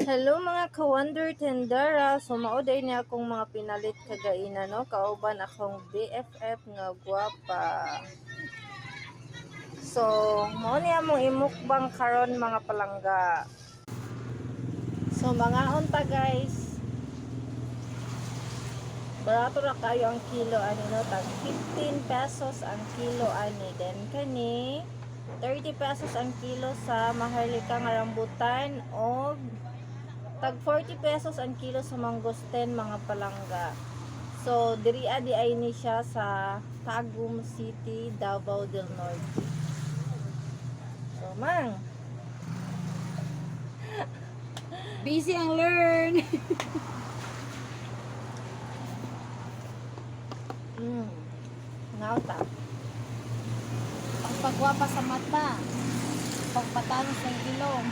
Hello mga ka-wonder tendera. So mauday niya akong mga pinalit kagaina no. Kauban akong BFF nga gwapa. So mao niya mong imukbang karon mga palangga. So mga unta guys. Barato ra kayo ang kilo ani no, tag 15 pesos ang kilo ani. Then kani 30 pesos ang kilo sa maharlika nga rambutan o tag 40 pesos ang kilo sa mangosteen mga palangga. So diri di ay ni siya sa Tagum City, Davao del Norte. So mang Busy ang learn. nauta. Ang pagwapa sa mata. Pagpatanos ng ilong.